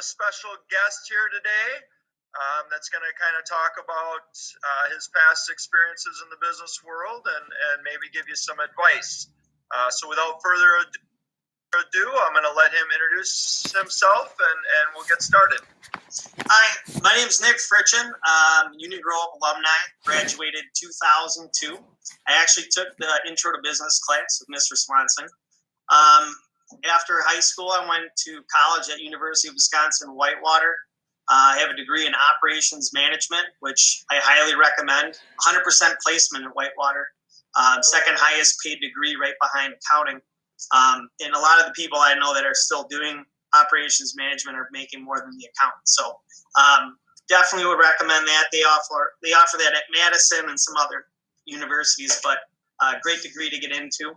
a special guest here today that's going to kind of talk about his past experiences in the business world and maybe give you some advice. So without further ado, I'm going to let him introduce himself and we'll get started. Hi, my name is Nick Fritchen, Union Grove alumni, graduated 2002. I actually took the Intro to Business class with Mr. Swanson. After high school, I went to college at University of Wisconsin-Whitewater. I have a degree in operations management, which I highly recommend. 100% placement at Whitewater. Second highest paid degree right behind accounting. And a lot of the people I know that are still doing operations management are making more than the accountants. So definitely would recommend that. They offer that at Madison and some other universities, but great degree to get into.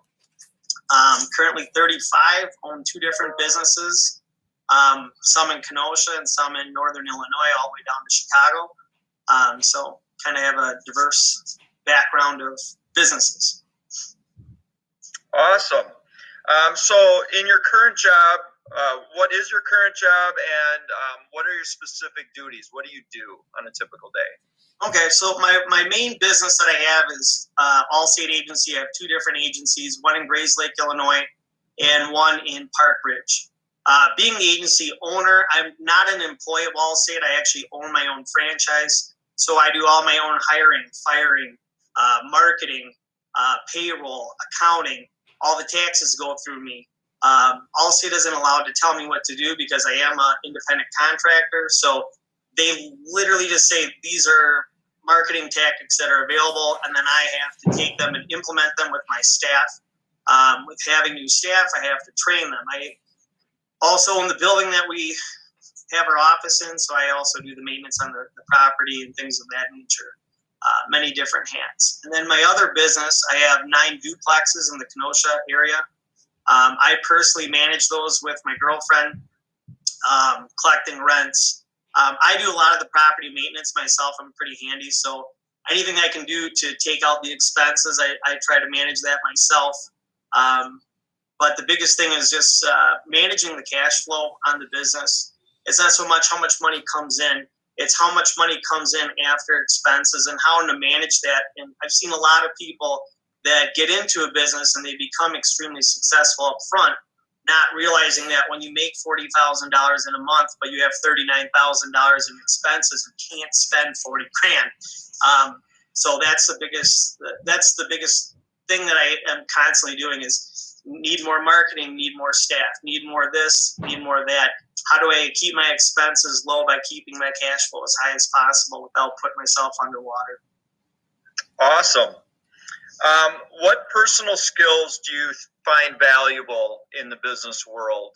Currently 35, own two different businesses, some in Kenosha and some in Northern Illinois, all the way down to Chicago. So kind of have a diverse background of businesses. Awesome. So in your current job, what is your current job and what are your specific duties? What do you do on a typical day? Okay, so my main business that I have is Allstate agency. I have two different agencies, one in Grayslake, Illinois, and one in Park Ridge. Being the agency owner, I'm not an employee of Allstate. I actually own my own franchise. So I do all my own hiring, firing, marketing, payroll, accounting. All the taxes go through me. Allstate isn't allowed to tell me what to do because I am an independent contractor. So they literally just say these are marketing tactics that are available, and then I have to take them and implement them with my staff. With having new staff, I have to train them. I also own the building that we have our office in, so I also do the maintenance on the property and things of that nature. Many different hats. And then my other business, I have 9 duplexes in the Kenosha area. I personally manage those with my girlfriend, collecting rents. I do a lot of the property maintenance myself. I'm pretty handy, so anything I can do to take out the expenses, I try to manage that myself. But the biggest thing is just managing the cash flow on the business. It's not so much how much money comes in, it's how much money comes in after expenses and how to manage that. And I've seen a lot of people that get into a business and they become extremely successful up front, not realizing that when you make $40,000 in a month, but you have $39,000 in expenses, you can't spend $40,000. So that's the biggest thing that I am constantly doing is need more marketing, need more staff, need more this, need more that. How do I keep my expenses low by keeping my cash flow as high as possible without putting myself underwater? Awesome. What personal skills do you find valuable in the business world?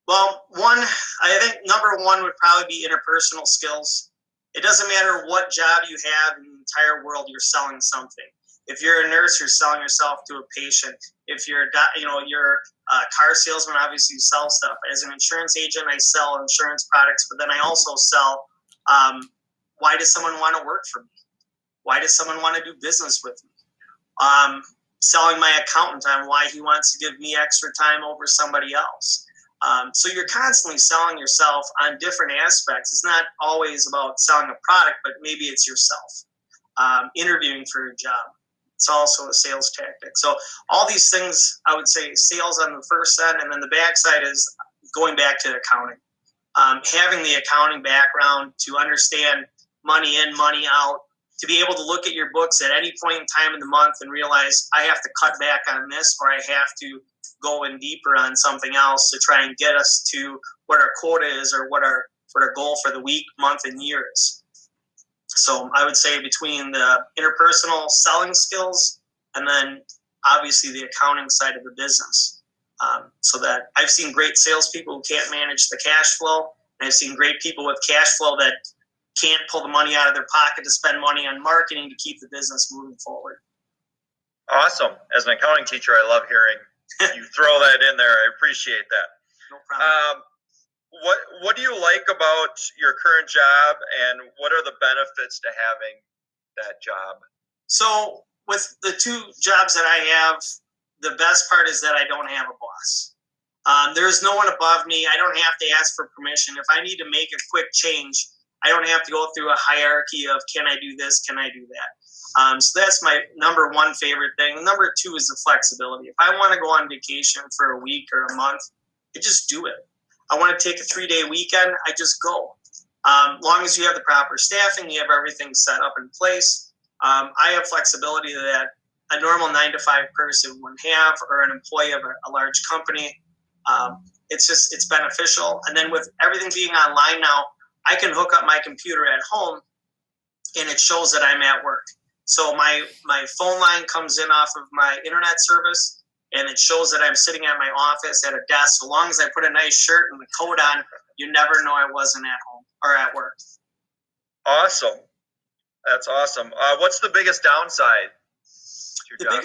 Well, I think number one would probably be interpersonal skills. It doesn't matter what job you have in the entire world, you're selling something. If you're a nurse, you're selling yourself to a patient. If you're a car salesman, obviously you sell stuff. As an insurance agent, I sell insurance products, but then I also sell, why does someone want to work for me? Why does someone want to do business with me? Selling my accountant on why he wants to give me extra time over somebody else. So you're constantly selling yourself on different aspects. It's not always about selling a product, but maybe it's yourself. Interviewing for a job. It's also a sales tactic. So all these things, I would say sales on the first end, and then the back side is going back to accounting. Having the accounting background to understand money in, money out, to be able to look at your books at any point in time in the month and realize I have to cut back on this or I have to go in deeper on something else to try and get us to what our quota is or what our goal for the week, month, and year is. So I would say between the interpersonal selling skills and then obviously the accounting side of the business. So that I've seen great salespeople who can't manage the cash flow, and I've seen great people with cash flow that can't pull the money out of their pocket to spend money on marketing to keep the business moving forward. Awesome. As an accounting teacher, I love hearing you throw that in there. I appreciate that. No problem. What do you like about your current job, and what are the benefits to having that job? So with the two jobs that I have, the best part is that I don't have a boss. There's no one above me. I don't have to ask for permission. If I need to make a quick change, I don't have to go through a hierarchy of can I do this, can I do that. So that's my number one favorite thing. Number two is the flexibility. If I want to go on vacation for a week or a month, I just do it. I want to take a 3-day weekend, I just go. Long as you have the proper staffing, you have everything set up in place. I have flexibility that a normal 9-to-5 person wouldn't have, or an employee of a large company. It's beneficial. And then with everything being online now, I can hook up my computer at home and it shows that I'm at work. So my phone line comes in off of my internet service, and it shows that I'm sitting at my office at a desk. So long as I put a nice shirt and the coat on, you never know I wasn't at home or at work. Awesome. That's awesome. What's the biggest downside to your job?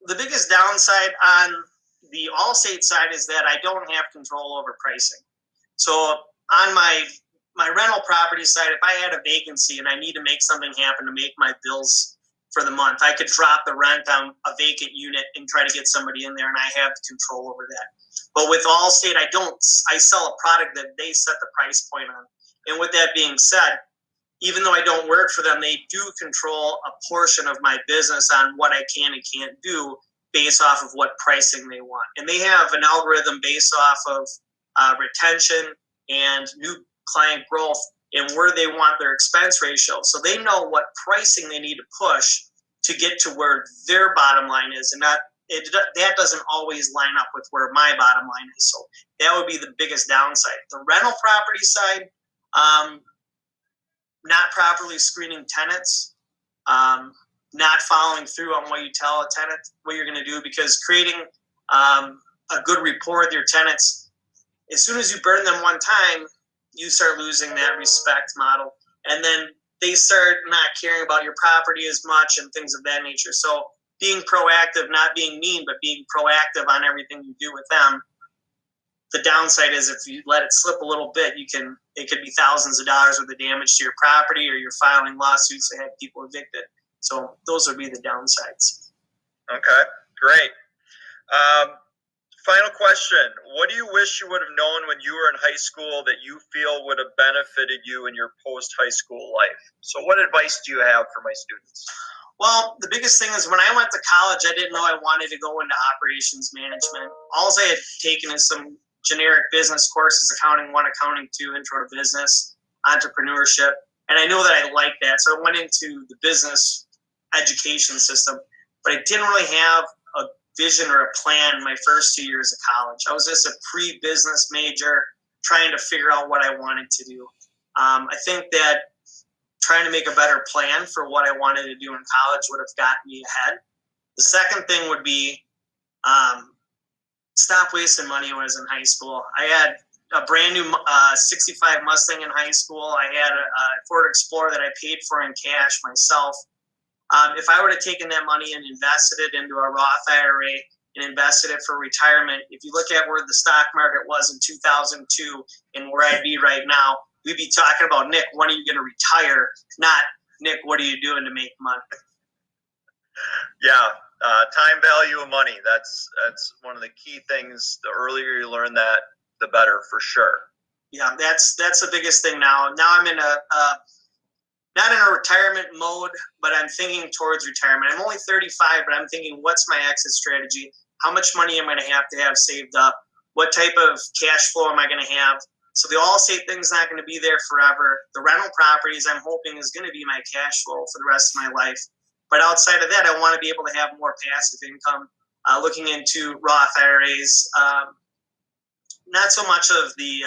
The biggest downside on the Allstate side is that I don't have control over pricing. So on my rental property side, if I had a vacancy and I need to make something happen to make my bills for the month, I could drop the rent on a vacant unit and try to get somebody in there, and I have control over that. But with Allstate, I sell a product that they set the price point on. And with that being said, even though I don't work for them, they do control a portion of my business on what I can and can't do based off of what pricing they want. And they have an algorithm based off of retention and new client growth and where they want their expense ratio. So they know what pricing they need to push to get to where their bottom line is. And that doesn't always line up with where my bottom line is. So that would be the biggest downside. The rental property side, not properly screening tenants, not following through on what you tell a tenant what you're going to do, because creating a good rapport with your tenants, as soon as you burn them one time, you start losing that respect model, and then they start not caring about your property as much and things of that nature. So being proactive, not being mean, but being proactive on everything you do with them. The downside is if you let it slip a little bit, it could be thousands of dollars worth of damage to your property, or you're filing lawsuits to have people evicted. So those would be the downsides. Okay, great. Final question. What do you wish you would have known when you were in high school that you feel would have benefited you in your post-high school life? So what advice do you have for my students? Well, the biggest thing is when I went to college, I didn't know I wanted to go into operations management. All I had taken is some generic business courses, accounting 1, accounting 2, intro to business, entrepreneurship. And I knew that I liked that. So I went into the business education system, but I didn't really have a vision or a plan in my first 2 years of college. I was just a pre-business major trying to figure out what I wanted to do. I think that trying to make a better plan for what I wanted to do in college would have gotten me ahead. The second thing would be stop wasting money when I was in high school. I had a brand new 65 Mustang in high school. I had a Ford Explorer that I paid for in cash myself. If I would have taken that money and invested it into a Roth IRA and invested it for retirement, if you look at where the stock market was in 2002 and where I'd be right now, we'd be talking about, Nick, when are you going to retire? Not, Nick, what are you doing to make money? Yeah, time value of money. That's one of the key things. The earlier you learn that, the better, for sure. Yeah, that's the biggest thing now. Now I'm in not in a retirement mode, but I'm thinking towards retirement. I'm only 35, but I'm thinking, what's my exit strategy? How much money am I going to have saved up? What type of cash flow am I going to have? So the Allstate thing's not going to be there forever. The rental properties, I'm hoping, is going to be my cash flow for the rest of my life. But outside of that, I want to be able to have more passive income, looking into Roth IRAs. Not so much of the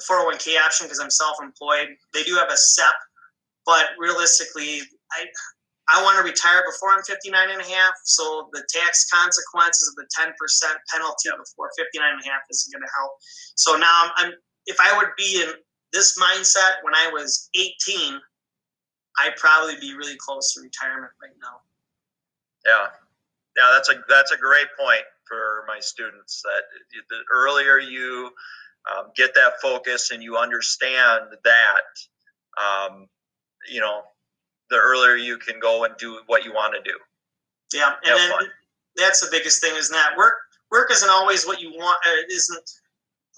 401k option because I'm self-employed. They do have a SEP, but realistically, I want to retire before I'm 59 and a half, so the tax consequences of the 10% penalty before 59 and a half isn't going to help. So now if I would be in this mindset when I was 18, I'd probably be really close to retirement right now. Yeah, that's a great point for my students, that the earlier you get that focus and you understand that, the earlier you can go and do what you want to do. Yeah, and then that's the biggest thing, is that we're work isn't always what you want. It isn't.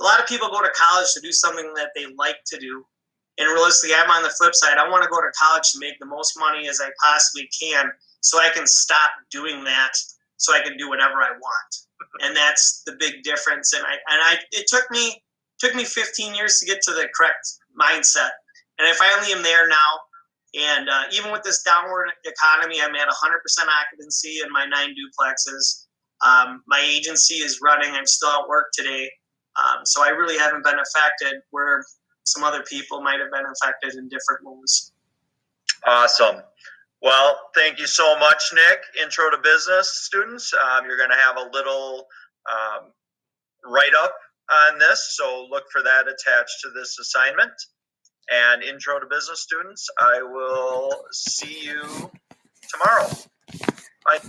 A lot of people go to college to do something that they like to do. And realistically, I'm on the flip side. I want to go to college to make the most money as I possibly can so I can stop doing that so I can do whatever I want. And that's the big difference. And it took me 15 years to get to the correct mindset. And I finally am there now. And even with this downward economy, I'm at 100% occupancy in my 9 duplexes. My agency is running. I'm still at work today. So I really haven't been affected where some other people might have been affected in different ways. Awesome. Well, thank you so much, Nick. Intro to Business students, you're going to have a little write-up on this, so look for that attached to this assignment. And Intro to Business students, I will see you tomorrow. Bye.